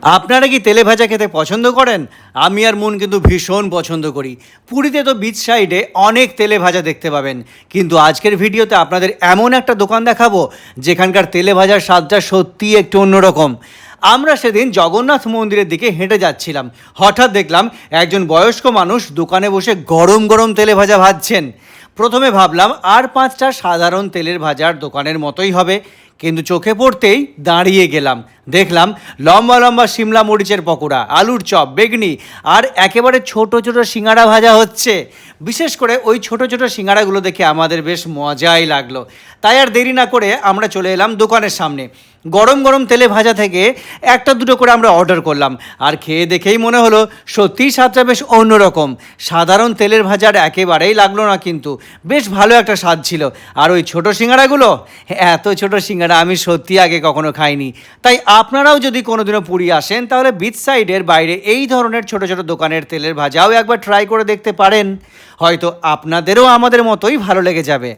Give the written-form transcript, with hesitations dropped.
আপনারা কি তেলে ভাজা খেতে পছন্দ করেন? আমি আর মন কিন্তু ভীষণ পছন্দ করি। পুরীতে তো বিচ সাইডে অনেক তেলে ভাজা দেখতে পাবেন, কিন্তু আজকের ভিডিওতে আপনাদের এমন একটা দোকান দেখাবো যেখানকার তেলে ভাজার স্বাদটা সত্যিই একটু অন্যরকম। আমরা সেদিন জগন্নাথ মন্দিরের দিকে হেঁটে যাচ্ছিলাম, হঠাৎ দেখলাম একজন বয়স্ক মানুষ দোকানে বসে গরম গরম তেলে ভাজা ভাজছেন। প্রথমে ভাবলাম আর পাঁচটা সাধারণ তেলের ভাজার দোকানের মতোই হবে, কিন্তু চোখে পড়তেই দাঁড়িয়ে গেলাম। দেখলাম লম্বা লম্বা সিমলা মরিচের পকোড়া, আলুর চপ, বেগনি আর একেবারে ছোট ছোট সিঙ্গাড়া ভাজা হচ্ছে। বিশেষ করে ওই ছোট ছোট সিঙ্গাড়াগুলো দেখে আমাদের বেশ মজাই লাগলো। তাই আর দেরি না করে আমরা চলে এলাম দোকানের সামনে। গরম গরম তেলে ভাজা থেকে একটা দুটো করে আমরা অর্ডার করলাম, আর খেয়ে দেখেই মনে হলো সত্যিই স্বাদটা বেশ অন্যরকম। সাধারণ তেলের ভাজার একেবারেই লাগলো না, কিন্তু বেশ ভালো একটা স্বাদ ছিল। আর ওই ছোটো সিঙ্গাড়াগুলো, এত ছোট সিঙ্গাড়া আমি সত্যি আগে কখনো খাইনি। তাই আপনারাও যদি কোনোদিনও পুরী আসেন তাহলে বিচ সাইডের বাইরে এই ধরনের ছোট ছোট দোকানের তেলের ভাজাও একবার ট্রাই করে দেখতে পারেন। হয়তো আপনাদেরও আমাদের মতোই ভালো লেগে যাবে।